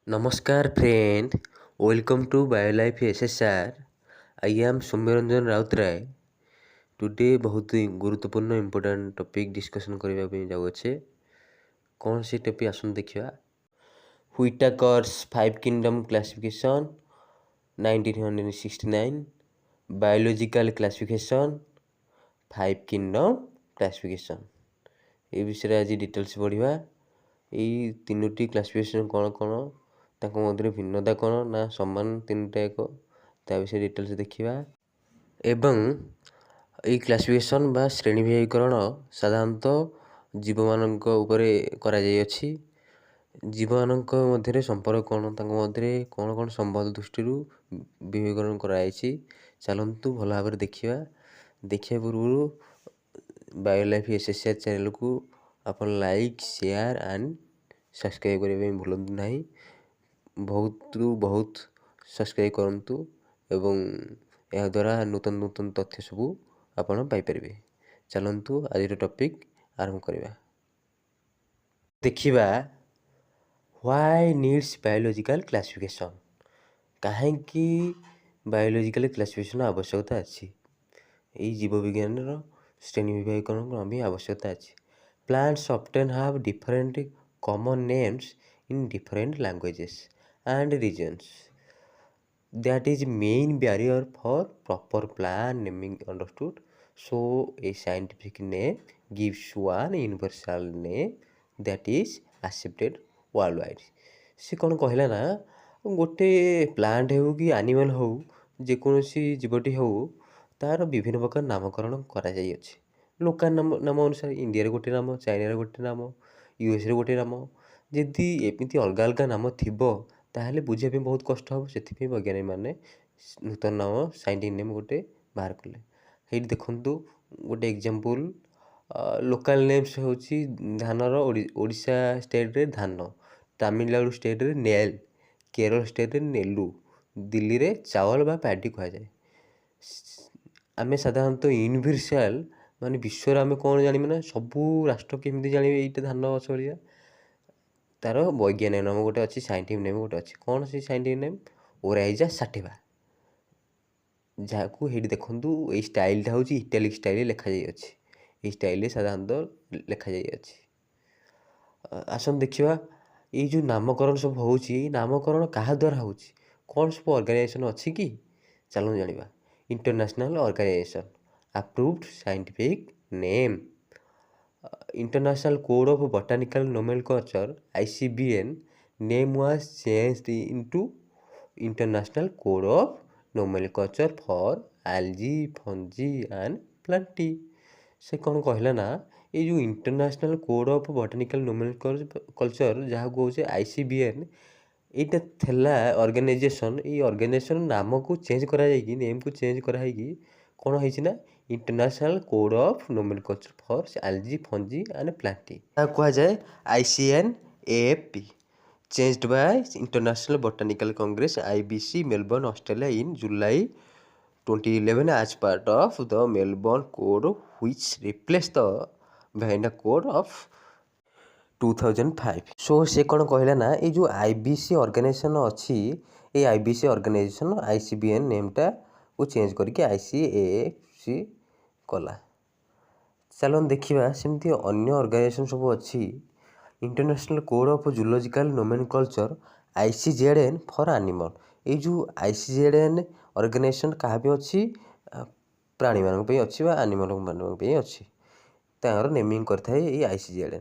Namaskar friend, welcome to BioLife SSR. I am Soumyaranjan Routray. Today ବହୁତ ଗୁରୁତ୍ୱପୂର୍ଣ୍ଣ important topic discussion କରିବା ପାଇଁ ଯାଉଅଛେ। କ'ଣ ସେ ଟପିକ୍ ଆସନ୍ତୁ ଦେଖିବା। Whittaker's 5 kingdom classification 1969, biological classification 5 kingdom classification. ଏ ବିଷୟରେ ଆଜି ଡିଟେଲ୍ସ ପଢ଼ିବା। ଏଇ ତିନୋଟି କ୍ଲାସିଫିକେସନ୍ କ'ଣ କ'ଣ, ତାଙ୍କ ମଧ୍ୟରେ ଭିନ୍ନତା କ'ଣ ନା ସମାନ ତିନିଟା ଏକ, ତା ବିଷୟରେ ଡିଟେଲ୍ସ ଦେଖିବା। ଏବଂ ଏଇ କ୍ଲାସିଫିକେସନ୍ ବା ଶ୍ରେଣୀବିଭାଗୀକରଣ ସାଧାରଣତଃ ଜୀବମାନଙ୍କ ଉପରେ କରାଯାଇଅଛି। ଜୀବମାନଙ୍କ ମଧ୍ୟରେ ସମ୍ପର୍କ କ'ଣ, ତାଙ୍କ ମଧ୍ୟରେ କ'ଣ କ'ଣ ସମ୍ବନ୍ଧ ଦୃଷ୍ଟିରୁ ବିଭାଗୀକରଣ କରାଯାଇଛି, ଚାଲନ୍ତୁ ଭଲ ଭାବରେ ଦେଖିବା। ଦେଖିବା ପୂର୍ବରୁ ବାୟୋଲାଇଫ୍ SSR ଚ୍ୟାନେଲକୁ ଆପଣ ଲାଇକ୍, ସେୟାର ଆଣ୍ଡ ସବସ୍କ୍ରାଇବ୍ କରିବା ପାଇଁ ଭୁଲନ୍ତୁ ନାହିଁ। ବହୁତରୁ ବହୁତ ସବସ୍କ୍ରାଇବ୍ କରନ୍ତୁ ଏବଂ ଏହାଦ୍ୱାରା ନୂତନ ନୂତନ ତଥ୍ୟ ସବୁ ଆପଣ ପାଇପାରିବେ। ଚାଲନ୍ତୁ ଆଜିର ଟପିକ୍ ଆରମ୍ଭ କରିବା। ଦେଖିବା ହ୍ୱାଇ ନିଡ୍ସ ବାୟୋଲୋଜିକାଲ କ୍ଲାସିଫିକେସନ୍, କାହିଁକି ବାୟୋଲୋଜିକାଲ କ୍ଲାସିଫିକେସନ୍ ଆବଶ୍ୟକତା ଅଛି। ଏଇ ଜୀବବିଜ୍ଞାନର ଶ୍ରେଣୀ ବିଭାଗୀକରଣ ପାଇଁ ଆବଶ୍ୟକତା ଅଛି। Plants often have different common names in different languages and regions. That is main barrier for proper plant naming understood. So a scientific name gives one universal name that is accepted worldwide. ସେ କ'ଣ କହିଲା ନା, ଗୋଟେ plant ହେଉ କି animal ହେଉ, ଯେକୌଣସି ଜୀବଟି ହେଉ, ତା'ର ବିଭିନ୍ନ ପ୍ରକାର ନାମକରଣ କରାଯାଇଅଛି। ଲୋକାଲ୍ ନାମ ଅନୁସାରେ ଇଣ୍ଡିଆରେ ଗୋଟେ ନାମ, ଚାଇନାରେ ଗୋଟେ ନାମ, ୟୁଏସ୍ରେ ଗୋଟେ ନାମ। ଯଦି ଏମିତି ଅଲଗା ଅଲଗା ନାମ ଥିବ ତାହେଲେ ବୁଝିବା ପାଇଁ ବହୁତ କଷ୍ଟ ହେବ। ସେଥିପାଇଁ ବୈଜ୍ଞାନିକମାନେ ନୂତନ ନାମ, ସାଇଣ୍ଟିଫିକ୍ ନେମ୍ ଗୋଟେ ବାହାର କଲେ। ସେଇଠି ଦେଖନ୍ତୁ ଗୋଟେ ଏକ୍ଜାମ୍ପଲ୍, ଲୋକାଲ୍ ନେମ୍ସ ହେଉଛି ଧାନର ଓଡ଼ିଶା ଷ୍ଟେଟ୍ରେ ଧାନ, ତାମିଲନାଡ଼ୁ ଷ୍ଟେଟ୍ରେ ନେଲ୍, କେରଳ ଷ୍ଟେଟ୍ରେ ନେଲୁ, ଦିଲ୍ଲୀରେ ଚାୱଲ ବା ପ୍ୟାଡ଼ି କୁହାଯାଏ। ଆମେ ସାଧାରଣତଃ ୟୁନିଭର୍ସାଲ ମାନେ ବିଶ୍ୱରେ ଆମେ କ'ଣ ଜାଣିବେ ନା, ସବୁ ରାଷ୍ଟ୍ର କେମିତି ଜାଣିବେ ଏଇଟା ଧାନ ଗଛ ଭଳିଆ। ତା'ର ବୈଜ୍ଞାନିକ ନାମ ଗୋଟେ ଅଛି, ସାଇଣ୍ଟିଫିକ୍ ନେମ୍ ଗୋଟେ ଅଛି। କ'ଣ ସେ ସାଇଣ୍ଟିଫିକ୍ ନେମ୍? ଓରାଇଜା ସାଟିଭା। ଯାହାକୁ ହେଇଠି ଦେଖନ୍ତୁ, ଏଇ ଷ୍ଟାଇଲ୍ଟା ହେଉଛି ଇଟାଲିକ୍ ଷ୍ଟାଇଲ୍ରେ ଲେଖାଯାଇଅଛି। ଏଇ ଷ୍ଟାଇଲ୍ରେ ସାଧାରଣତଃ ଲେଖାଯାଇଅଛି। ଆସନ୍ତୁ ଦେଖିବା ଏଇ ଯେଉଁ ନାମକରଣ ସବୁ ହେଉଛି, ଏଇ ନାମକରଣ କାହା ଦ୍ୱାରା ହେଉଛି, କ'ଣ ସବୁ ଅର୍ଗାନାଇଜେସନ୍ ଅଛି କି? ଚାଲନ୍ତୁ ଜାଣିବା। International organisation approved scientific name, International Code of Botanical Nomenclature ICBN name was changed into International Code of Nomenclature for Algae, Fungi and Plantae। ସେ କ'ଣ କହିଲା ନା, ଏଇ ଯେଉଁ ଇଣ୍ଟରନ୍ୟାସନାଲ୍ କୋଡ଼୍ ଅଫ୍ ବଟାନିକାଲ୍ ନୋମେନକ୍ଲଚର୍ ଯାହାକୁ କହୁଛେ ICBN, ଏଇଟା ଥିଲା ଅର୍ଗାନାଇଜେସନ୍। ଏଇ ଅର୍ଗାନାଇଜେସନ୍ ନାମକୁ ଚେଞ୍ଜ କରାଯାଇକି, ନେମ୍କୁ ଚେଞ୍ଜ କରାହେଇକି କ'ଣ ହେଇଛି ନା, international code of nomenclature for algae, fungi and plants, ତାହା କୁହାଯାଏ ICNAFP, changed by international botanical congress IBC Melbourne Australia in July 2011 as part of the Melbourne Code which replaced the Vienna Code of 2005। Show ସେ କ'ଣ କହିଲା ନା, ଏଇ ଯେଉଁ IBC organisation ଅଛି, ଏଇ IBC ଅର୍ଗାନାଇଜେସନ୍ ICBN ନେମ୍ଟାକୁ ଚେଞ୍ଜ କରିକି ICAFC କଲା। ଚାଲନ୍ତୁ ଦେଖିବା ସେମିତି ଅନ୍ୟ ଅର୍ଗାନାଇଜେସନ୍ ସବୁ ଅଛି। International code of zoological nomenclature ICZN for animal. ଏଇ ଯେଉଁ ICZN ଅର୍ଗାନାଇଜେସନ୍ କାହା ପାଇଁ ଅଛି? ପ୍ରାଣୀମାନଙ୍କ ପାଇଁ ଅଛି ବା ଆନିମଲ୍ମାନଙ୍କ ପାଇଁ ଅଛି। ତାଙ୍କର ନେମିଂ କରିଥାଏ ଏଇ ICZN।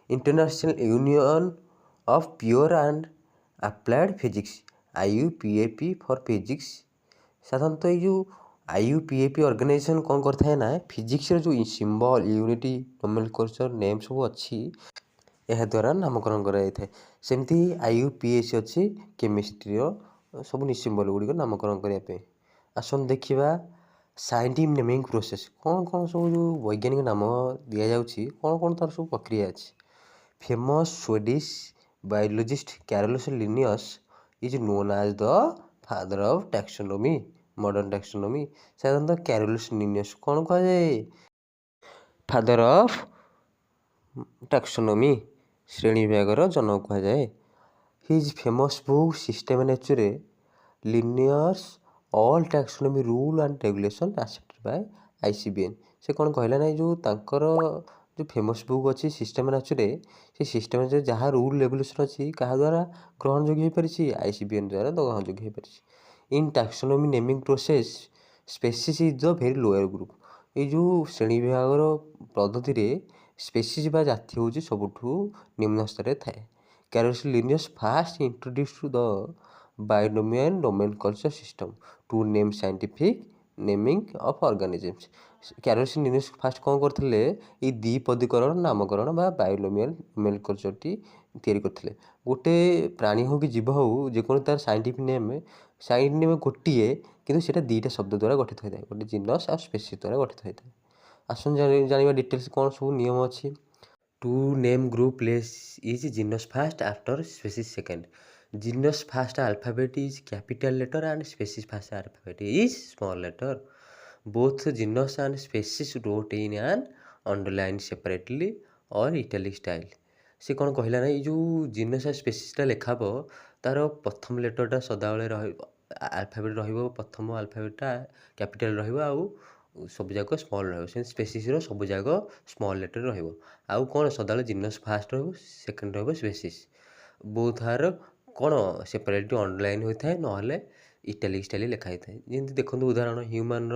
International union of pure and applied physics IUPAP for physics. ସାଧାରଣତଃ ଏଇ ଯେଉଁ IUPAP ଅର୍ଗାନାଇଜେସନ୍ କ'ଣ କରିଥାଏ ନା, ଫିଜିକ୍ସର ଯେଉଁ ସିମ୍ବଲ୍, ୟୁନିଟି, ନୋମେନକ୍ଲଚର୍ ନେମ୍ ସବୁ ଅଛି, ଏହାଦ୍ୱାରା ନାମକରଣ କରାଯାଇଥାଏ। ସେମିତି IUPAC ଅଛି କେମିଷ୍ଟ୍ରିର ସବୁ ସିମ୍ବଲ୍ ଗୁଡ଼ିକ ନାମକରଣ କରିବା ପାଇଁ। ଆସନ୍ତୁ ଦେଖିବା ସାଇଣ୍ଟିଫିକ୍ ନେମିଂ ପ୍ରୋସେସ୍, କ'ଣ କ'ଣ ସବୁ ଯେଉଁ ବୈଜ୍ଞାନିକ ନାମ ଦିଆଯାଉଛି, କ'ଣ କ'ଣ ତା'ର ସବୁ ପ୍ରକ୍ରିୟା ଅଛି। Famous Swedish biologist Carolus Linnaeus is known as the father of taxonomy, modern taxonomy. ସାଧାରଣତଃ କ୍ୟାରୋଲସ୍ ଲିନିୟସ୍ କ'ଣ କୁହାଯାଏ? ଫାଦର୍ ଅଫ୍ ଟାକ୍ସୋନୋମି, ଶ୍ରେଣୀ ବିଭାଗର ଜନକ କୁହାଯାଏ। His famous book System and Nature linears all taxonomy rule and regulation accepted by ICBN। ସେ କ'ଣ କହିଲା ନାହିଁ ଯେଉଁ ତାଙ୍କର ଯେଉଁ ଫେମସ୍ ବୁକ୍ ଅଛି ସିଷ୍ଟମ୍ ନାଚୁରେ ସେ ସିଷ୍ଟମ୍ ନାଚୁରେ ଯାହା ରୁଲ୍ ରେଗୁଲେସନ୍ ଅଛି କାହା ଦ୍ୱାରା ଗ୍ରହଣଯୋଗ୍ୟ ହୋଇପାରିଛି ICBN ଦ୍ୱାରା ଗ୍ରହଣଯୋଗ୍ୟ ହୋଇପାରିଛି। In taxonomy naming process species is the very lower group. ଏଇ ଯେଉଁ ଶ୍ରେଣୀ ବିଭାଗର ପଦ୍ଧତିରେ ସ୍ପେସିସ୍ ବା ଜାତି ହେଉଛି ସବୁଠୁ ନିମ୍ନ ସ୍ତରରେ ଥାଏ। Caroline Linnaeus first introduce to the binomial nomenclature system to name scientific naming of organisms. Caroline Linnaeus first କ'ଣ କରିଥିଲେ ଏଇ ଦ୍ୱିପଦୀକରଣ ନାମକରଣ ବା ବାଇନୋମିଆଲ ନୋମେନକଲଚରଟି ତିଆରି କରିଥିଲେ। ଗୋଟେ ପ୍ରାଣୀ ହେଉ କି ଜୀବ ହେଉ ଯେକୌଣସି ତା'ର ସାଇଣ୍ଟିଫିକ୍ ନେମ୍ ଗୋଟିଏ କିନ୍ତୁ ସେଇଟା ଦୁଇଟା ଶବ୍ଦ ଦ୍ୱାରା ଗଠିତ ହୋଇଥାଏ, ଗୋଟେ ଜିନସ୍ ଆଉ ସ୍ପେସିସ୍ ଦ୍ୱାରା ଗଠିତ ହୋଇଥାଏ। ଆସନ୍ତୁ ଜାଣିବା ଡିଟେଲ୍ସ କ'ଣ ସବୁ ନିୟମ ଅଛି। To name group less is genus first after species second. Genus first alphabet is capital letter and species first alphabet is small letter. Both genus and species wrote in an underline separately or italic style. ସେ କ'ଣ କହିଲା ନା ଏଇ ଯେଉଁ jeans ଆଉ ସ୍ପେସିସ୍ଟା ଲେଖା ହେବ ତା'ର ପ୍ରଥମ ଲେଟରଟା ସଦାବେଳେ ରହିବ ଆଲଫାବେଟ୍ ରହିବ, ପ୍ରଥମ ଆଲଫାବେଟ୍ଟା କ୍ୟାପିଟାଲ ରହିବ ଆଉ ସବୁଯାକ ସ୍ମଲ୍ ରହିବ। ସେମିତି ସ୍ପେସିସ୍ର ସବୁଯାକ ସ୍ମଲ୍ ଲେଟର ରହିବ। ଆଉ କ'ଣ ସଦାବେଳେ ଜିନସ୍ ଫାଷ୍ଟ ରହିବ, ସେକେଣ୍ଡ ରହିବ ସ୍ପେସିସ୍। ବୋଥ୍ ଆର୍ କ'ଣ ସେପାରେଟଲି ଅଣ୍ଡରଲାଇନ୍ ହୋଇଥାଏ ନହେଲେ ଇଟାଲିକ୍ ଷ୍ଟାଇଲ୍ ଲେଖା ହେଇଥାଏ। ଯେମିତି ଦେଖନ୍ତୁ ଉଦାହରଣ ହ୍ୟୁମାନର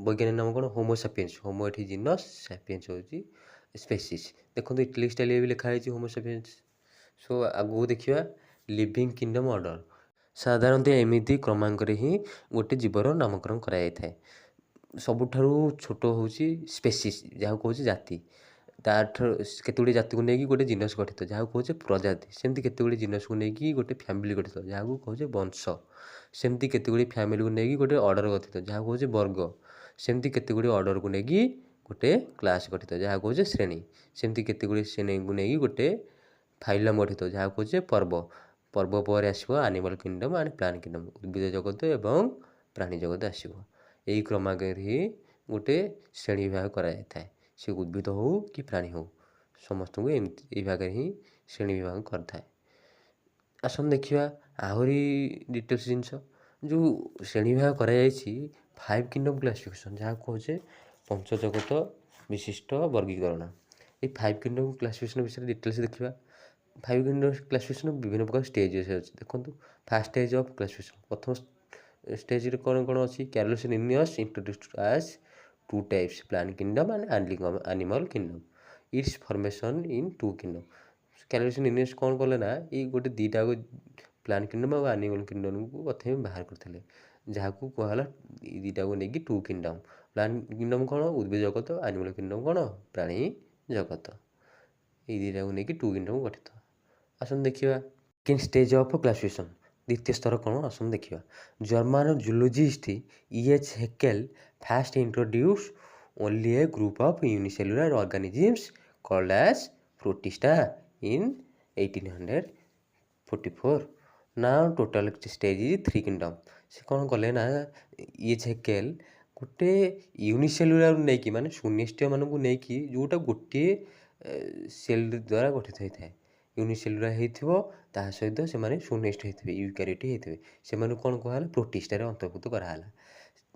ବୈଜ୍ଞାନିକ ନାମ କ'ଣ ହୋମୋସାପିଏନ୍ସ। ହୋମୋ ଏଠି ଜିନସ୍, ସାପିଏନ୍ସ ହେଉଛି ସ୍ପେସିସ୍। ଦେଖନ୍ତୁ ଇଟାଲିକ୍ ଷ୍ଟାଇଲ୍ ବି ଲେଖା ହେଇଛି ହୋମୋସାପିଏନ୍ସ। ସୋ ଆଗକୁ ଦେଖିବା ଲିଭିଂ କିଙ୍ଗଡ଼ମ୍ ଅର୍ଡ଼ର। ସାଧାରଣତଃ ଏମିତି କ୍ରମାଙ୍କରେ ହିଁ ଗୋଟେ ଜୀବର ନାମକରଣ କରାଯାଇଥାଏ। ସବୁଠାରୁ ଛୋଟ ହେଉଛି ସ୍ପେସିସ୍, ଯାହାକୁ କହୁଛି ଜାତି। ତା'ଠାରୁ କେତେଗୁଡ଼ିଏ ଜାତିକୁ ନେଇକି ଗୋଟେ ଜିନସ୍ ଗଠିତ ଯାହାକୁ କହୁଛେ ପ୍ରଜାତି। ସେମିତି କେତେଗୁଡ଼ିଏ ଜିନସ୍କୁ ନେଇକି ଗୋଟେ ଫ୍ୟାମିଲି ଗଠିତ ଯାହାକୁ କହୁଛେ ବଂଶ। ସେମିତି କେତେଗୁଡ଼ିଏ ଫ୍ୟାମିଲିକୁ ନେଇକି ଗୋଟେ ଅର୍ଡ଼ର ଗଠିତ ଯାହାକୁ କହୁଛେ ବର୍ଗ। ସେମିତି କେତେଗୁଡ଼ିଏ ଅର୍ଡ଼ରକୁ ନେଇକି ଗୋଟେ କ୍ଲାସ୍ ଗଠିତ ଯାହାକୁ କହୁଛେ ଶ୍ରେଣୀ। ସେମିତି କେତେଗୁଡ଼ିଏ ଶ୍ରେଣୀକୁ ନେଇକି ଗୋଟେ ଫାଇଲମ୍ ଗଠିତ ଯାହାକୁ କହୁଛେ ପର୍ବ। ପର୍ବ ପରେ ଆସିବ animal kingdom and plant kingdom, ଉଦ୍ଭିଦ ଜଗତ ଏବଂ ପ୍ରାଣୀ ଜଗତ ଆସିବ। ଏହି କ୍ରମାଙ୍କରେ ହିଁ ଗୋଟେ ଶ୍ରେଣୀ ବିଭାଗ କରାଯାଇଥାଏ। ସେ ଉଦ୍ଭିଦ ହେଉ କି ପ୍ରାଣୀ ହେଉ ସମସ୍ତଙ୍କୁ ଏମିତି ଏଇ ଭାଗରେ ହିଁ ଶ୍ରେଣୀ ବିଭାଗ କରିଥାଏ। ଆସନ୍ତୁ ଦେଖିବା ଆହୁରି ଡିଟେଲ୍ସ ଜିନିଷ। ଯେଉଁ ଶ୍ରେଣୀ ବିଭାଗ କରାଯାଇଛି 5 କିଙ୍ଗଡ଼ମ୍ କ୍ଲାସିଫିକେସନ୍ ଯାହାକୁ କହୁଛେ ପଞ୍ଚଜଗତ ବିଶିଷ୍ଟ ବର୍ଗୀକରଣ। ଏଇ 5 କିଙ୍ଗଡ଼ମ୍ କ୍ଲାସିଫିକେସନ୍ ବିଷୟରେ ଡିଟେଲ୍ସ ଦେଖିବା। 5 କିଙ୍ଗଡ଼ମ୍ କ୍ଲାସିଫିକେସନ୍ ବିଭିନ୍ନ ପ୍ରକାର ଷ୍ଟେଜ୍ ଅଛି। ଦେଖନ୍ତୁ ଫାଷ୍ଟ ଷ୍ଟେଜ୍ ଅଫ୍ କ୍ଲାସିଫିକେସନ୍। ପ୍ରଥମ ଷ୍ଟେଜ୍ରେ କ'ଣ କ'ଣ ଅଛି? Caroline Linnaeus introduced as 2 types plant kingdom and animal kingdom. Its formation in 2 kingdom. Caroline Linnaeus କ'ଣ କଲେ ନା ଏଇ ଗୋଟେ ଦୁଇଟାକୁ ପ୍ଲାଣ୍ଟ କିଙ୍ଗଡ଼ମ୍ ଆଉ ଆନିମାଲ୍ କିଙ୍ଗଡ଼ମ୍କୁ ପ୍ରଥମେ ବାହାର କରିଥିଲେ ଯାହାକୁ କୁହାଗଲା ଏଇ ଦୁଇଟାକୁ ନେଇକି 2 କିଙ୍ଗଡ଼ମ୍। ପ୍ଲାଣ୍ଟ କିଙ୍ଗଡ଼ମ୍ କ'ଣ ଉଦ୍ଭିଦ ଜଗତ, ଆନିମାଲ୍ କିଙ୍ଗଡ଼ମ୍ କ'ଣ ପ୍ରାଣୀ ଜଗତ। ଏଇ ଦୁଇଟାକୁ ନେଇକି 2 କିଙ୍ଗଡ଼ମ୍ ଗଠିତ। ଆସନ୍ତୁ ଦେଖିବା ସେକେଣ୍ଡ ଷ୍ଟେଜ୍ ଅଫ୍ କ୍ଲାସିଫିକେସନ୍। ଦ୍ୱିତୀୟ ସ୍ତର କ'ଣ ଆସନ୍ତୁ ଦେଖିବା। German zoologist E.H. Haeckel first introduce only a group of unicellular organisms called as Protista in 1844. Now total stage is 3 kingdom. ସେ କ'ଣ କଲେ ନା E.H. ହେକେଲ୍ ଗୋଟେ ୟୁନିସେଲୁଲାରକୁ ନେଇକି ମାନେ ସୁନିଷ୍ଟିମାନଙ୍କୁ ନେଇକି ଯେଉଁଟା ଗୋଟିଏ ସେଲ୍ ଦ୍ୱାରା ଗଠିତ ହୋଇଥାଏ। ୟୁନିସେଲୁଲାର ହେଇଥିବ ତା ସହିତ ସେମାନେ ସୁନିଷ୍ଟ ହେଇଥିବେ, ୟୁକାରିଓଟ୍ ହେଇଥିବେ। ସେମାନଙ୍କୁ କ'ଣ କୁହାଗଲା? ପ୍ରୋଟିଷ୍ଟାରେ ଅନ୍ତର୍ଭୁକ୍ତ କରାହେଲା।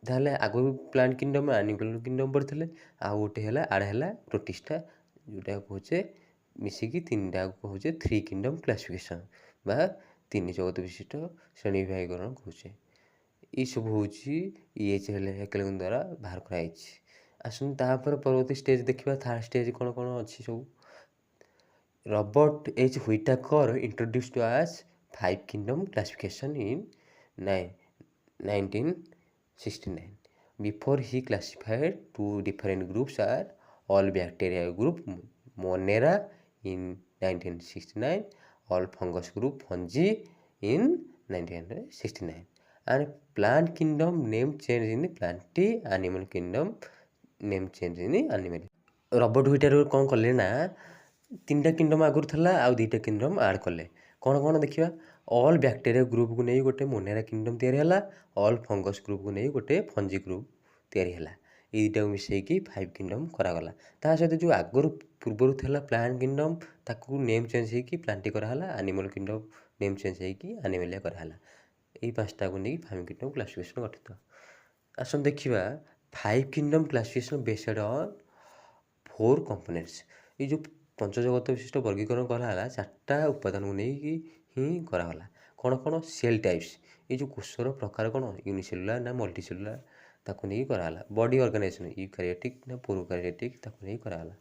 ତାହେଲେ ଆଗରୁ ପ୍ଲାଣ୍ଟ କିଙ୍ଗଡ଼ମ୍ ଆନିମାଲ୍ କିଙ୍ଗଡ଼ମ୍ ପଢ଼ିଥିଲେ, ଆଉ ଗୋଟେ ହେଲା ଆଡ଼ ହେଲା ପ୍ରୋଟିଷ୍ଟା ଯେଉଁଟାକୁ କହୁଛେ ମିଶିକି ତିନିଟାକୁ କହୁଛେ 3 କିଙ୍ଗଡ଼ମ୍ କ୍ଲାସିଫିକେସନ୍ ବା 3 ଜଗତ ବିଶିଷ୍ଟ ଶ୍ରେଣୀ ବିଭାଗୀକରଣ କହୁଛେ। ଏଇସବୁ ହେଉଛି E.H. ହେକେଲ୍ଙ୍କ ଦ୍ୱାରା ବାହାର କରାଯାଇଛି। ଆସନ୍ତୁ ତାପରେ ପରବର୍ତ୍ତୀ ଷ୍ଟେଜ୍ ଦେଖିବା। ଥାର୍ଡ଼ ଷ୍ଟେଜ୍ କ'ଣ କ'ଣ ଅଛି ସବୁ। Robert H. Whittaker introduced as 5 kingdom classification in 1969. Before he classified 2 different groups are all bacteria group Monera in 1969, all fungus group Fungi in 1969, and plant kingdom name change in Plantae, animal kingdom name change in animal. Robert Whittaker କ'ଣ କଲେ ନା 3ଟା kingdom ଆଗରୁ ଥିଲା ଆଉ 2ଟା kingdom add କଲେ। କ'ଣ କ'ଣ ଦେଖିବା। ଅଲ୍ ବ୍ୟାକ୍ଟେରିଆ ଗ୍ରୁପ୍କୁ ନେଇ ଗୋଟେ ମୋନେରା କିଙ୍ଗଡ଼ମ୍ ତିଆରି ହେଲା। ଅଲ୍ ଫଙ୍ଗସ୍ ଗ୍ରୁପ୍କୁ ନେଇ ଗୋଟେ ଫଞ୍ଜି ଗ୍ରୁପ୍ ତିଆରି ହେଲା। ଏଇ ଦୁଇଟାକୁ ମିଶାଇକି 5 କିଙ୍ଗଡ଼ମ୍ କରାଗଲା। ତା ସହିତ ଯେଉଁ ଆଗରୁ ପୂର୍ବରୁ ଥିଲା ପ୍ଲାଣ୍ଟ କିଙ୍ଗଡ଼ମ୍ ତାକୁ ନେମ୍ ଚେଞ୍ଜ ହେଇକି ପ୍ଲାଣ୍ଟି କରାହେଲା। ଆନିମାଲ୍ କିଙ୍ଗଡ଼ମ୍ ନେମ୍ ଚେଞ୍ଜ ହେଇକି ଆନିମାଲିଆ କରାହେଲା। ଏଇ 5ଟାକୁ ନେଇକି 5 କିଙ୍ଗଡ଼ମ୍ କ୍ଲାସିଫିକେସନ୍ ଗଠିତ। ଆସନ୍ତୁ ଦେଖିବା 5 kingdom classification based on 4 components. ଏଇ ଯେଉଁ ପଞ୍ଚଜଗତ ବିଶିଷ୍ଟ ବର୍ଗୀକରଣ କରାହେଲା 4ଟା ଉପାଦାନକୁ ନେଇକି ହିଁ କରାଗଲା। କ'ଣ କ'ଣ? ସେଲ୍ ଟାଇପ୍ସ, ଏଇ ଯେଉଁ କୋଷର ପ୍ରକାର କ'ଣ ୟୁନିସେଲୁଲାର ନା ମଲ୍ଟିସେଲୁଲାର ତାକୁ ନେଇକି କରାହେଲା। ବଡି ଅର୍ଗାନାଇଜେସନ୍ ୟୁକାରିଓଟିକ୍ ନା ପ୍ରୋକାରିଓଟିକ୍ ତାକୁ ନେଇ କରାହେଲା।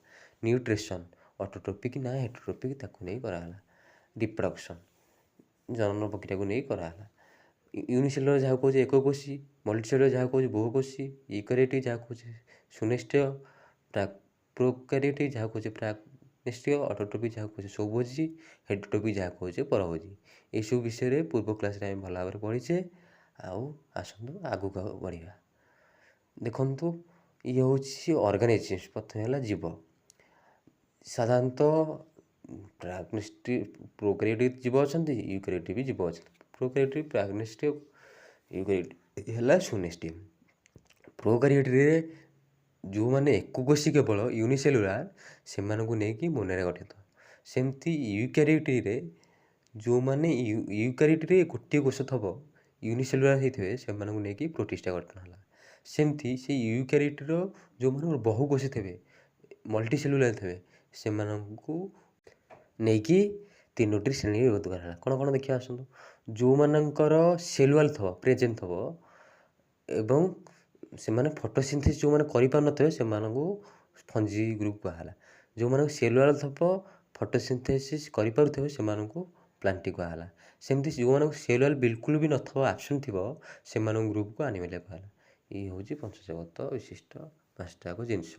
ନ୍ୟୁଟ୍ରିସନ୍ ଅଟୋଟ୍ରୋପିକ୍ ନା ହେଟରୋଟ୍ରୋପିକ୍ ତାକୁ ନେଇ କରାହେଲା। ରିପ୍ରଡକ୍ସନ୍ ଜନନ ପ୍ରକ୍ରିୟାକୁ ନେଇ କରାହେଲା। ୟୁନିସେଲୁଲାର ଯାହାକୁ କହୁଛି ଏକକୋଷୀ, ମଲ୍ଟିସେଲୁଲାର ଯାହାକୁ କହୁଛି ବହୁକୋଷୀ, ୟୁକାରିଓଟିକ୍ ଯାହାକୁ କହୁଛି ସୁନେଷ୍ଟୀୟ, ପ୍ରୋକାରିଓଟିକ୍ ଯାହାକୁ କହୁଛି ପ୍ରାକ୍ନେଷ୍ଟୀୟ, ଅଟୋଟ୍ରୋପିକ୍ ଯାହାକୁ କହୁଛି ସ୍ୱଭୋଜୀ, ହେଟରୋଟ୍ରୋପିକ୍ ଯାହାକୁ କହୁଛି ପରଭୋଜୀ। ଏଇସବୁ ବିଷୟରେ ପୂର୍ବ କ୍ଲାସ୍ରେ ଆମେ ଭଲ ଭାବରେ ପଢ଼ିଛେ। ଆଉ ଆସନ୍ତୁ ଆଗକୁ ବଢ଼ିବା। ଦେଖନ୍ତୁ ଇଏ ହେଉଛି ଅର୍ଗାନିଜିମ୍ସ। ପ୍ରଥମେ ହେଲା ଜୀବ। ସାଧାରଣତଃ ପ୍ରୋକାରିଓଟିକ୍ ଜୀବ ଅଛନ୍ତି, ୟୁକାରିଓଟିକ୍ ବି ଜୀବ ଅଛନ୍ତି। ପ୍ରୋକାରିଓଟିକ୍ ପ୍ରାକ୍ନେଷ୍ଟୀୟ, ୟୁକାରିଓଟିକ୍ ହେଲା ସୁନେଷ୍ଟୀୟ। ପ୍ରୋକାରିଓଟିକ୍ରେ ଯେଉଁମାନେ ଏକକୋଷୀ କେବଳ ୟୁନିସେଲୁଲାର ସେମାନଙ୍କୁ ନେଇକି ମୋନେରା ଗଠିତ। ସେମିତି ୟୁକାରିଓଟିକ୍ରେ ଯେଉଁମାନେ ୟୁକାରିଓଟିକ୍ରେ ଗୋଟିଏ କୋଷ ଥବ ୟୁନିସେଲୁଲାର ହେଇଥିବେ ସେମାନଙ୍କୁ ନେଇକି ପ୍ରୋଟିଷ୍ଟା ଗଠନ ହେଲା। ସେମିତି ସେ ୟୁକାରିଓଟିକ୍ର ଯେଉଁମାନଙ୍କର ବହୁକୋଷୀ ଥିବେ ମଲ୍ଟିସେଲୁଲାର ଥିବେ ସେମାନଙ୍କୁ ନେଇକି 3ଟି ଶ୍ରେଣୀ ବିଭକ୍ତ କରାହେଲା। କ'ଣ କ'ଣ ଦେଖିବା ଆସନ୍ତୁ। ଯେଉଁମାନଙ୍କର ସେଲୁଲାର ଥିବ ପ୍ରେଜେଣ୍ଟ ଥିବ ଏବଂ ସେମାନେ ଫଟୋସିନ୍ଥେସିସ୍ ଯେଉଁମାନେ କରିପାରୁନଥିବେ ସେମାନଙ୍କୁ ଫଞ୍ଜି ଗ୍ରୁପ୍ କୁହାହେଲା। ଯେଉଁମାନଙ୍କୁ ସେଲୁଲାର ଥିବ ଫଟୋସିନ୍ଥେସିସ୍ କରିପାରୁଥିବେ ସେମାନଙ୍କୁ ପ୍ଲାଣ୍ଟି କୁହାହେଲା। ସେମିତି ଯେଉଁମାନଙ୍କୁ ସେଲୁଲାର ବିଲକୁଲ ବି ନଥିବ ଆବସେଣ୍ଟ ଥିବ ସେମାନଙ୍କ ଗ୍ରୁପକୁ ଆନିମାଲିଆ କୁହାହେଲା। ଇଏ ହେଉଛି ପଞ୍ଚଜଗତ ବିଶିଷ୍ଟ 5ଟାକ ଜିନିଷ।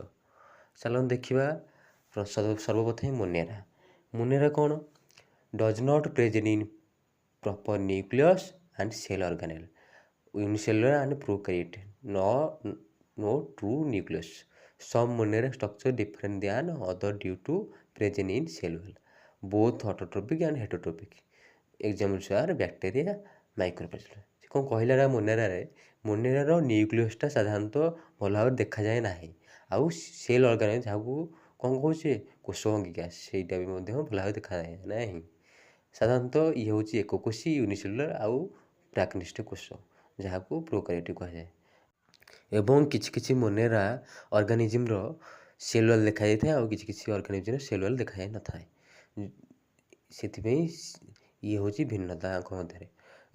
ଚାଲନ୍ତୁ ଦେଖିବା ସର୍ବପ୍ରଥମେ ମୋନେରା। ମୋନେରା କ'ଣ? Does not present in proper nucleus and cell organelle, unicellular and prokaryotic, no true nucleus. Some monomer structure different than other due to present in cell wall, both autotrophic and heterotrophic. Examples are bacteria, microplankton. ସେ କ'ଣ କହିଲା ନା ମୋନେରାର ନ୍ୟୁକ୍ଲିୟସ୍ଟା ସାଧାରଣତଃ ଭଲ ଭାବରେ ଦେଖାଯାଏ ନାହିଁ। ଆଉ ସେଲ୍ ଅର୍ଗାନେଲ୍ ଯାହାକୁ କ'ଣ କହୁଛେ କୋଷଭଙ୍ଗିକା ସେଇଟା ବି ମଧ୍ୟ ଭଲ ଭାବରେ ଦେଖାଯାଏ ନାହିଁ। ସାଧାରଣତଃ ଇଏ ହେଉଛି ଏକକୋଷୀ ୟୁନିସେଲୁଲାର ଆଉ ପ୍ରାକ୍ନେଷ୍ଟୀୟ କୋଷ ଯାହାକୁ ପ୍ରୋକାରିଓଟିକ୍ କୁହାଯାଏ। ଏବଂ କିଛି କିଛି ମୋନେରା ଅର୍ଗାନିଜିମ୍ର ସେଲୁଲାର ଦେଖାଯାଇଥାଏ ଆଉ କିଛି କିଛି ଅର୍ଗାନିଜିମ୍ର ସେଲୁଲାର ଦେଖାଯାଇନଥାଏ। ସେଥିପାଇଁ ଇଏ ହେଉଛି ଭିନ୍ନତା ଆଙ୍କ ମଧ୍ୟରେ।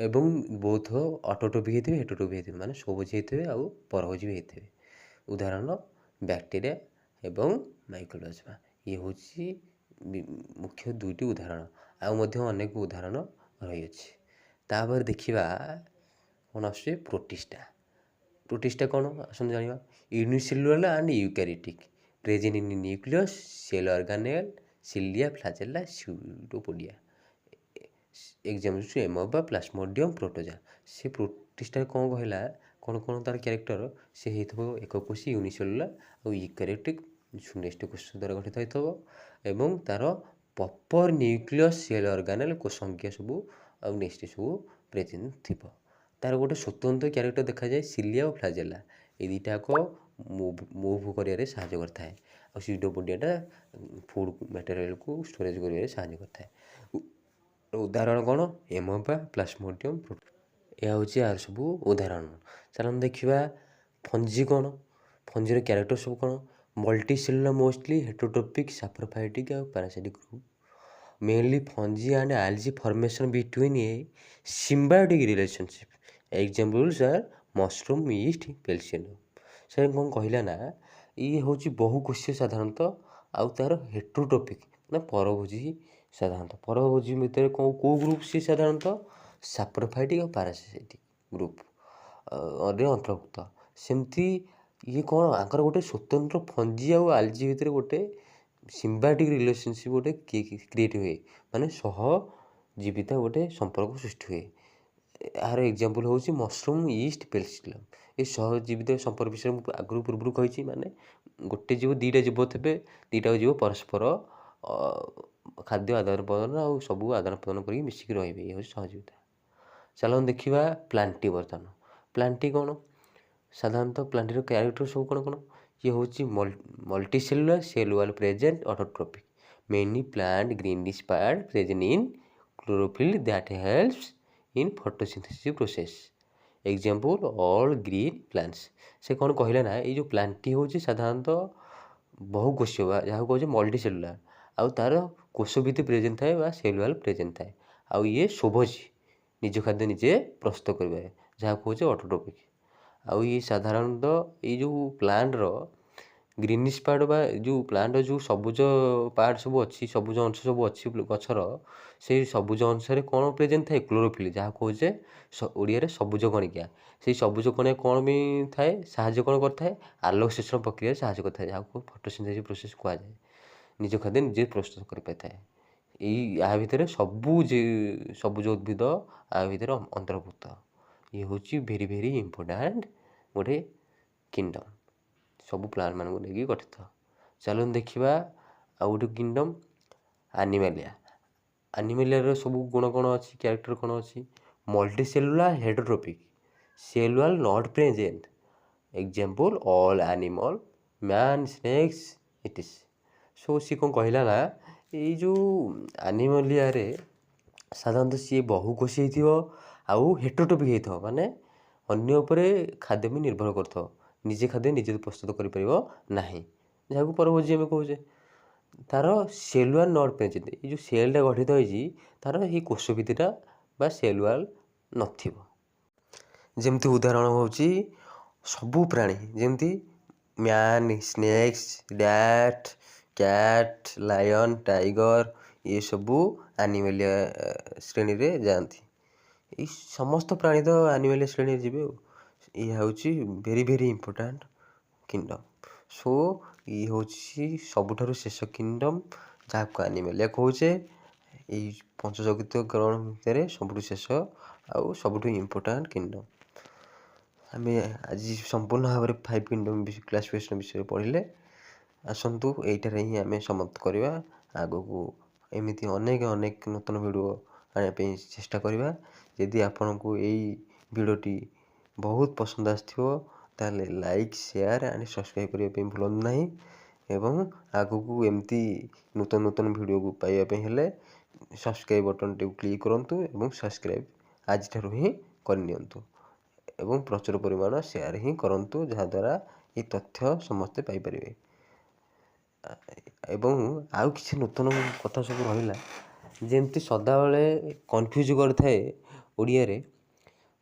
ଏବଂ ବହୁତ ଅଟୋଟ୍ରୋପିକ୍ ହେଇଥିବେ ହେଟରୋଟ୍ରୋପିକ୍ ହେଇଥିବେ, ମାନେ ସ୍ୱଭୋଜୀ ହେଇଥିବେ ଆଉ ପରଭୋଜୀ ବି ହେଇଥିବେ। ଉଦାହରଣ ବ୍ୟାକ୍ଟେରିଆ ଏବଂ ମାଇକ୍ରୋପ୍ଲାଜମା। ଇଏ ହେଉଛି ମୁଖ୍ୟ 2ଟି ଉଦାହରଣ। ଆଉ ମଧ୍ୟ ଅନେକ ଉଦାହରଣ ରହିଅଛି। ତାପରେ ଦେଖିବା କ'ଣ ଆସୁଛି ପ୍ରୋଟିଷ୍ଟା। ପ୍ରୋଟିଷ୍ଟା କ'ଣ ଆସନ୍ତୁ ଜାଣିବା। Unicellular and eukaryotic, present in nucleus, cell organelle, cilia, flagella, pseudopodia. Examples amoeba, plasmodium, protozoa. ସେ ପ୍ରୋଟିଷ୍ଟାରେ କ'ଣ କହିଲା, କ'ଣ କ'ଣ ତା'ର କ୍ୟାରେକ୍ଟର, ସେ ହେଇଥିବ ଏକକୋଷୀ ୟୁନିସେଲୁଲାର ଆଉ ୟୁକାରିଓଟିକ୍ ସୁନେଷ୍ଟ କୋଷ ଦ୍ୱାରା ଗଠିତ ହୋଇଥିବ ଏବଂ ତା'ର ପ୍ରପର୍ ନ୍ୟୁକ୍ଲିୟସ୍, ସେଲ୍ ଅର୍ଗାନେଲ୍, କୋଷ ସଂଖ୍ୟା ସବୁ ଆଉ ନେକ୍ସଟ ସବୁ ପ୍ରେଜେଣ୍ଟ ଥିବ। ତା'ର ଗୋଟେ ସ୍ୱତନ୍ତ୍ର କ୍ୟାରେକ୍ଟର ଦେଖାଯାଏ ସିଲିଆ ଓ ଫ୍ଲାଜେଲା। ଏଇ ଦୁଇଟାକ ମୁଭ୍ କରିବାରେ ସାହାଯ୍ୟ କରିଥାଏ। ଆଉ ସ୍ୟୁଡୋପୋଡ଼ିଆଟା ଫୁଡ୍ ମ୍ୟାଟେରିଆଲକୁ ଷ୍ଟୋରେଜ କରିବାରେ ସାହାଯ୍ୟ କରିଥାଏ। ଉଦାହରଣ କ'ଣ? ଏମୋବା, ପ୍ଲାସ୍ମୋଡ଼ିୟମ୍, ପ୍ରୋଟୋଜା। ଏହା ହେଉଛି ଆର ସବୁ ଉଦାହରଣ। ଚାଲନ୍ତୁ ଦେଖିବା ଫଞ୍ଜି କ'ଣ। ଫଞ୍ଜିର କ୍ୟାରେକ୍ଟର ସବୁ କ'ଣ? ମଲ୍ଟିସେଲୁଲାର, ମୋଷ୍ଟଲି ହେଟରୋଟ୍ରୋପିକ୍, ସାପ୍ରୋଫାଇଟିକ୍ ଆଉ parasitic group. Mainly fungi and algae formation between a symbiotic relationship. Examples are mushroom, yeast, penicillium. ସେ କ'ଣ କହିଲା ନା ଇଏ ହେଉଛି ବହୁକୋଷୀୟ ସାଧାରଣତଃ ଆଉ ତା'ର ହେଟରୋଟ୍ରୋପିକ୍ ମାନେ ପରଭୋଜୀ ସାଧାରଣତଃ। ପରଭୋଜୀ ଭିତରେ କେଉଁ ଗ୍ରୁପ୍ ସିଏ ସାଧାରଣତଃ ସାପ୍ରୋଫାଇଟିକ୍ ଆଉ ପାରାସାଇଟିକ୍ ଗ୍ରୁପ୍ ଅନ୍ତର୍ଭୁକ୍ତ। ସେମିତି ଇଏ କ'ଣ ଆଙ୍କର ଗୋଟେ ସ୍ୱତନ୍ତ୍ର ଫଞ୍ଜି ଆଉ ଆଲଜି ଭିତରେ ଗୋଟେ ସିମ୍ବାୟୋଟିକ୍ ରିଲେସନସିପ୍ ଗୋଟେ କ୍ରିଏଟ୍ ହୁଏ, ମାନେ ସହଜୀବିତା ଗୋଟେ ସମ୍ପର୍କ ସୃଷ୍ଟି ହୁଏ। ଏହାର ଏକ୍ସାମ୍ପଲ୍ ହେଉଛି ମସରୁମ୍, ଇଷ୍ଟ, ପେଲସିୟମ୍। ଏ ସହଜୀବିତ ସମ୍ପର୍କ ବିଷୟରେ ମୁଁ ଆଗରୁ ପୂର୍ବରୁ କହିଛି। ମାନେ ଗୋଟେ ଜୀବ, 2ଟା ଜୀବ ଥିବେ, 2ଟା ଜୀବ ପରସ୍ପର ଖାଦ୍ୟ ଆଦାନ ପ୍ରଦାନ ଆଉ ସବୁ ଆଦାନ ପ୍ରଦାନ କରିକି ମିଶିକି ରହିବେ। ଇଏ ହେଉଛି ସହଜୀବିତା। ଚାଲନ୍ତୁ ଦେଖିବା ପ୍ଲାଣ୍ଟି ବର୍ତ୍ତମାନ। ପ୍ଲାଣ୍ଟି କ'ଣ? ସାଧାରଣତଃ ପ୍ଲାଣ୍ଟିର କ୍ୟାରେକ୍ଟର ସବୁ କ'ଣ କ'ଣ? ଇଏ ହେଉଛି multicellular, cell wall present, autotrophic. Many plant greenish part present in chlorophyll that helps in photosynthesis process. Example, all green plants. ସେ କ'ଣ କହିଲେ ନା ଏଇ ଯେଉଁ ପ୍ଲାଣ୍ଟଟି ହେଉଛି ସାଧାରଣତଃ ବହୁକୋଷୀୟ ବା ଯାହାକୁ କହୁଛେ ମଲ୍ଟି ସେଲୁଲାର, ଆଉ ତା'ର କୋଷ ଭିତ୍ତି ପ୍ରେଜେଣ୍ଟ ଥାଏ ବା ସେଲୁଲାର ପ୍ରେଜେଣ୍ଟ ଥାଏ, ଆଉ ଇଏ ଶୋଭଛି ନିଜ ଖାଦ୍ୟ ନିଜେ ପ୍ରସ୍ତୁତ କରିବାରେ, ଯାହାକୁ କହୁଛେ ଅଟୋଟ୍ରୋପିକ୍। ଆଉ ଇଏ ସାଧାରଣତଃ ଏଇ ଯେଉଁ ପ୍ଲାଣ୍ଟର ଗ୍ରୀନିଶ୍ ପାର୍ଟ ବା ଯେଉଁ ପ୍ଲାଣ୍ଟର ଯେଉଁ ସବୁଜ ପାର୍ଟ ସବୁ ଅଛି, ସବୁଜ ଅଂଶ ସବୁ ଅଛି ଗଛର, ସେଇ ସବୁଜ ଅଂଶରେ କ'ଣ ପ୍ରେଜେଣ୍ଟ ଥାଏ? କ୍ଲୋରୋଫିଲ୍, ଯାହାକୁ କହୁଛେ ଓଡ଼ିଆରେ ସବୁଜ କଣିକା। ସେଇ ସବୁଜ କଣିକା କ'ଣ ପାଇଁ ଥାଏ? ସାହାଯ୍ୟ କ'ଣ କରିଥାଏ? ଆଲୋକ ଶୋଷଣ ପ୍ରକ୍ରିୟାରେ ସାହାଯ୍ୟ କରିଥାଏ, ଯାହାକୁ ଫଟୋସିନ୍ଥେସିସ୍ ପ୍ରୋସେସ୍ କୁହାଯାଏ। ନିଜ ଖାଦ୍ୟ ନିଜେ ପ୍ରସ୍ତୁତ କରିପାରିଥାଏ। ୟା ଭିତରେ ସବୁଜ ଉଦ୍ଭିଦ ୟା ଭିତରେ ଅନ୍ତର୍ଭୁକ୍ତ। ଇଏ ହେଉଛି ଭେରି ଭେରି ଇମ୍ପୋର୍ଟାଣ୍ଟ ଗୋଟେ କିଙ୍ଗଡ଼ମ୍, ସବୁ ପ୍ଲାଣ୍ଟମାନଙ୍କୁ ନେଇକି ଗଠିତ। ଚାଲନ୍ତୁ ଦେଖିବା ଆଉ ଗୋଟେ କିଙ୍ଗଡ଼ମ୍, ଆନିମାଲିଆ। ଆନିମାଲିଆର ସବୁ ଗୁଣ କ'ଣ ଅଛି, କ୍ୟାରେକ୍ଟର କ'ଣ ଅଛି? Multicellular heterotrophic, cellular not present. Example, all animal, man, snakes, etc. So ସିଏ କ'ଣ କହିଲା ନା ଏଇ ଯେଉଁ ଆନିମାଲିଆରେ ସାଧାରଣତଃ ସିଏ ବହୁକୋଷୀ ହେଇଥିବ ଆଉ ହେଟେରୋଟ୍ରୋପିକ୍ ହେଇଥିବ, ମାନେ ଅନ୍ୟ ଉପରେ ଖାଦ୍ୟ ବି ନିର୍ଭର କରୁଥିବ, ନିଜେ ଖାଦ୍ୟ ନିଜେ ପ୍ରସ୍ତୁତ କରିପାରିବ ନାହିଁ, ଯାହାକୁ ପରଭୋଜୀ ଆମେ କହୁଛେ। ତା'ର ସେଲୁଲାର ନଟ୍ ପ୍ରେଜେଣ୍ଟ, ଏଇ ଯେଉଁ ସେଲ୍ଟା ଗଠିତ ହେଇଛି ତା'ର ଏଇ କୋଷ ଭିତ୍ତିଟା ବା ସେଲୁଲାର ନଥିବ। ଯେମିତି ଉଦାହରଣ ହେଉଛି ସବୁ ପ୍ରାଣୀ, ଯେମିତି man, snakes, rat, cat, lion, tiger, ଏସବୁ ଆନିମାଲିଆ ଶ୍ରେଣୀରେ ଯାଆନ୍ତି। ଏଇ ସମସ୍ତ ପ୍ରାଣୀ ତ ଆନିମାଲିଆ ଶ୍ରେଣୀରେ ଯିବେ ଆଉ। ଏହା ହେଉଛି very very important kingdom. So ଇଏ ହେଉଛି ସବୁଠାରୁ ଶେଷ କିଙ୍ଗଡ଼ମ୍, ଯାହାକୁ ଆନିମାଲିଆ କହୁଛେ। ଏଇ ପଞ୍ଚଜଗତୀୟକରଣ ଭିତରେ ସବୁଠୁ ଶେଷ ଆଉ ସବୁଠୁ ଇମ୍ପୋର୍ଟାଣ୍ଟ କିଙ୍ଗଡ଼ମ୍। ଆମେ ଆଜି ସମ୍ପୂର୍ଣ୍ଣ ଭାବରେ 5 କିଙ୍ଗଡ଼ମ୍ କ୍ଲାସିଫିକେସନ୍ ବିଷୟରେ ପଢ଼ିଲେ। ଆସନ୍ତୁ ଏଇଟାରେ ହିଁ ଆମେ ସମାପ୍ତ କରିବା। ଆଗକୁ ଏମିତି ଅନେକ ନୂତନ ଭିଡ଼ିଓ ଆଣିବା ପାଇଁ ଚେଷ୍ଟା କରିବା। ଯଦି ଆପଣଙ୍କୁ ଏଇ ଭିଡ଼ିଓଟି ବହୁତ ପସନ୍ଦ ଆସିଥିବ ତାହେଲେ ଲାଇକ୍, ସେୟାର ଆଣ୍ଡ ସବସ୍କ୍ରାଇବ୍ କରିବା ପାଇଁ ଭୁଲନ୍ତୁ ନାହିଁ। ଏବଂ ଆଗକୁ ଏମିତି ନୂତନ ଭିଡ଼ିଓକୁ ପାଇବା ପାଇଁ ହେଲେ ସବସ୍କ୍ରାଇବ୍ ବଟନ୍ଟିକୁ କ୍ଲିକ୍ କରନ୍ତୁ ଏବଂ ସବସ୍କ୍ରାଇବ୍ ଆଜିଠାରୁ ହିଁ କରିନିଅନ୍ତୁ ଏବଂ ପ୍ରଚୁର ପରିମାଣ ସେୟାର ହିଁ କରନ୍ତୁ, ଯାହାଦ୍ୱାରା ଏହି ତଥ୍ୟ ସମସ୍ତେ ପାଇପାରିବେ। ଏବଂ ଆଉ କିଛି ନୂତନ କଥା ସବୁ ରହିଲା, ଯେମିତି ସଦାବେଳେ କନଫ୍ୟୁଜ୍ କରିଥାଏ ଓଡ଼ିଆରେ,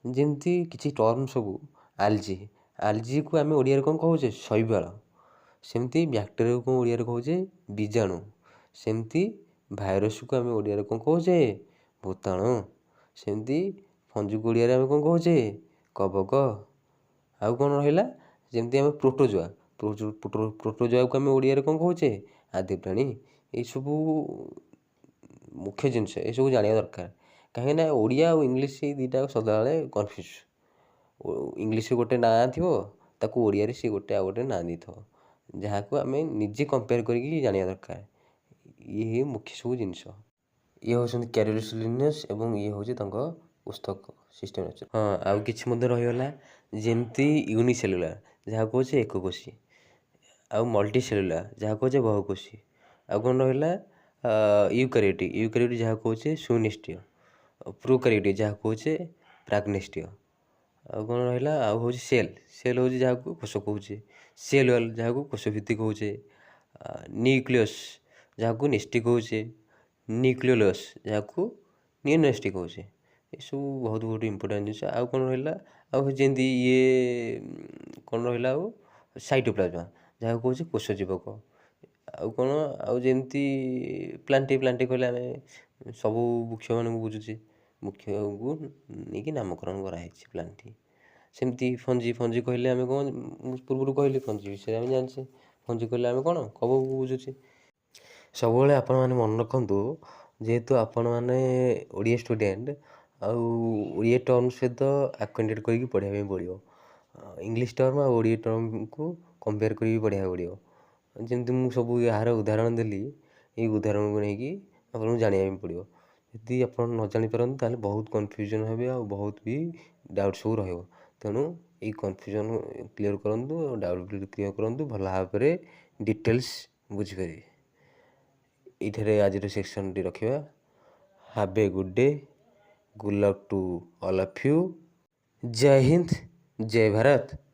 ଯେମିତି କିଛି ଟର୍ମ ସବୁ ଆଲଜିକୁ ଆମେ ଓଡ଼ିଆରେ କ'ଣ କହୁଛେ? ଶୈବାଳ। ସେମିତି ବ୍ୟାକ୍ଟେରିଆକୁ କ'ଣ ଓଡ଼ିଆରେ କହୁଛେ? ବୀଜାଣୁ। ସେମିତି ଭାଇରସକୁ ଆମେ ଓଡ଼ିଆରେ କ'ଣ କହୁଛେ? ଭୂତାଣୁ। ସେମିତି ଫଞ୍ଜିକୁ ଓଡ଼ିଆରେ ଆମେ କ'ଣ କହୁଛେ? କବକ। ଆଉ କ'ଣ ରହିଲା? ଯେମିତି ଆମେ ପ୍ରୋଟୋଜୋଆକୁ ଆମେ ଓଡ଼ିଆରେ କ'ଣ କହୁଛେ? ଆଦି ପ୍ରାଣୀ। ଏଇସବୁ ମୁଖ୍ୟ ଜିନିଷ, ଏସବୁ ଜାଣିବା ଦରକାର। କାହିଁକିନା ଓଡ଼ିଆ ଆଉ ଇଂଲିଶ ଏଇ ଦୁଇଟା ସଦାବେଳେ କନଫ୍ୟୁଜ୍। ଇଂଲିଶରେ ଗୋଟେ ନାଁ ଥିବ, ତାକୁ ଓଡ଼ିଆରେ ସିଏ ଆଉ ଗୋଟେ ନାଁ ଦେଇଥିବ, ଯାହାକୁ ଆମେ ନିଜେ କମ୍ପେୟାର କରିକି ଜାଣିବା ଦରକାର। ଇଏ ମୁଖ୍ୟ ସବୁ ଜିନିଷ। ଇଏ ହେଉଛନ୍ତି କ୍ୟାରୋଲିନିୟସ୍ ଏବଂ ଇଏ ହେଉଛି ତାଙ୍କ ପୁସ୍ତକ ସିଷ୍ଟମ୍। ହଁ, ଆଉ କିଛି ମଧ୍ୟ ରହିଗଲା, ଯେମିତି ୟୁନିସେଲୁଲାର, ଯାହାକୁ କହୁଛେ ଏକକୋଷୀ, ଆଉ ମଲ୍ଟି ସେଲୁଲାର, ଯାହାକୁ କହୁଛେ ବହୁକୋଷୀ। ଆଉ କ'ଣ ରହିଲା? ୟୁକାରିଓଟିକ୍, ଯାହାକୁ କହୁଛେ ସୁନିଷ୍ଠୀୟ। ପ୍ରୋକାରିଓଟିକ୍, ଯାହାକୁ କହୁଛେ ପ୍ରାଗ୍ନେଷ୍ଠୀୟ। ଆଉ କ'ଣ ରହିଲା? ଆଉ ହେଉଛି ସେଲ୍ ହେଉଛି ଯାହାକୁ କୋଷ କହୁଛେ। ସେଲ୍ ୱାଲ୍, ଯାହାକୁ କୋଷ ଭିତ୍ତି କହୁଛେ। ନ୍ୟୁକ୍ଲିୟସ୍, ଯାହାକୁ ନେଷ୍ଟି କହୁଛେ। ନ୍ୟୁକ୍ଲିଓଲସ୍, ଯାହାକୁ ନିଓନେଷ୍ଟି କହୁଛେ। ଏସବୁ ବହୁତ ଇମ୍ପୋର୍ଟାଣ୍ଟ ଜିନିଷ। ଆଉ କ'ଣ ରହିଲା? ଆଉ ଯେମିତି କ'ଣ ରହିଲା? ଆଉ ସାଇଟୋପ୍ଲାଜମ, ଯାହାକୁ କହୁଛେ କୋଷ ଜୀବକ। ଆଉ କ'ଣ? ଆଉ ଯେମିତି ପ୍ଲାଣ୍ଟି କହିଲେ ଆମେ ସବୁ ବୃକ୍ଷମାନଙ୍କୁ ବୁଝୁଛେ, ବୃକ୍ଷକୁ ନେଇକି ନାମକରଣ କରାହେଇଛି ପ୍ଲାଣ୍ଟି। ସେମିତି ଫଞ୍ଜି କହିଲେ ଆମେ କ'ଣ? ମୁଁ ପୂର୍ବରୁ କହିଲି ଫଞ୍ଜି ବିଷୟରେ ଆମେ ଜାଣିଛେ। ଫଞ୍ଜି କହିଲେ ଆମେ କ'ଣ? କବକକୁ ବୁଝୁଛେ। ସବୁବେଳେ ଆପଣମାନେ ମନେ ରଖନ୍ତୁ, ଯେହେତୁ ଆପଣମାନେ ଓଡ଼ିଆ ଷ୍ଟୁଡ଼େଣ୍ଟ, ଆଉ ଓଡ଼ିଆ ଟର୍ମ ସହିତ ଆକ୍ୱେଣ୍ଟେଡ଼୍ କରିକି ପଢ଼ିବା ପାଇଁ ପଡ଼ିବ। ଇଂଲିଶ ଟର୍ମ ଆଉ ଓଡ଼ିଆ ଟର୍ମକୁ କମ୍ପେୟାର କରିକି ପଢ଼ିବାକୁ ପଡ଼ିବ। ଯେମିତି ମୁଁ ସବୁ ଏହାର ଉଦାହରଣ ଦେଲି, ଏଇ ଉଦାହରଣକୁ ନେଇକି ଆପଣଙ୍କୁ ଜାଣିବା ପାଇଁ ପଡ଼ିବ। ଯଦି ଆପଣ ନ ଜାଣିପାରନ୍ତି ତାହେଲେ ବହୁତ କନଫ୍ୟୁଜନ୍ ହେବେ ଆଉ ବହୁତ ବି ଡାଉଟ୍ ସବୁ ରହିବ। ତେଣୁ ଏଇ କନଫ୍ୟୁଜନ୍ କ୍ଲିୟର୍ କରନ୍ତୁ, ଡାଉଟ୍ କ୍ଲିୟର୍ କରନ୍ତୁ, ଭଲ ଭାବରେ ଡିଟେଲ୍ସ ବୁଝିପାରିବେ। ଏଇଠାରେ ଆଜିର ସେକ୍ସନ୍ଟି ରଖିବା। Have a good day. Good luck to all of you. जय हिंद, जय भारत.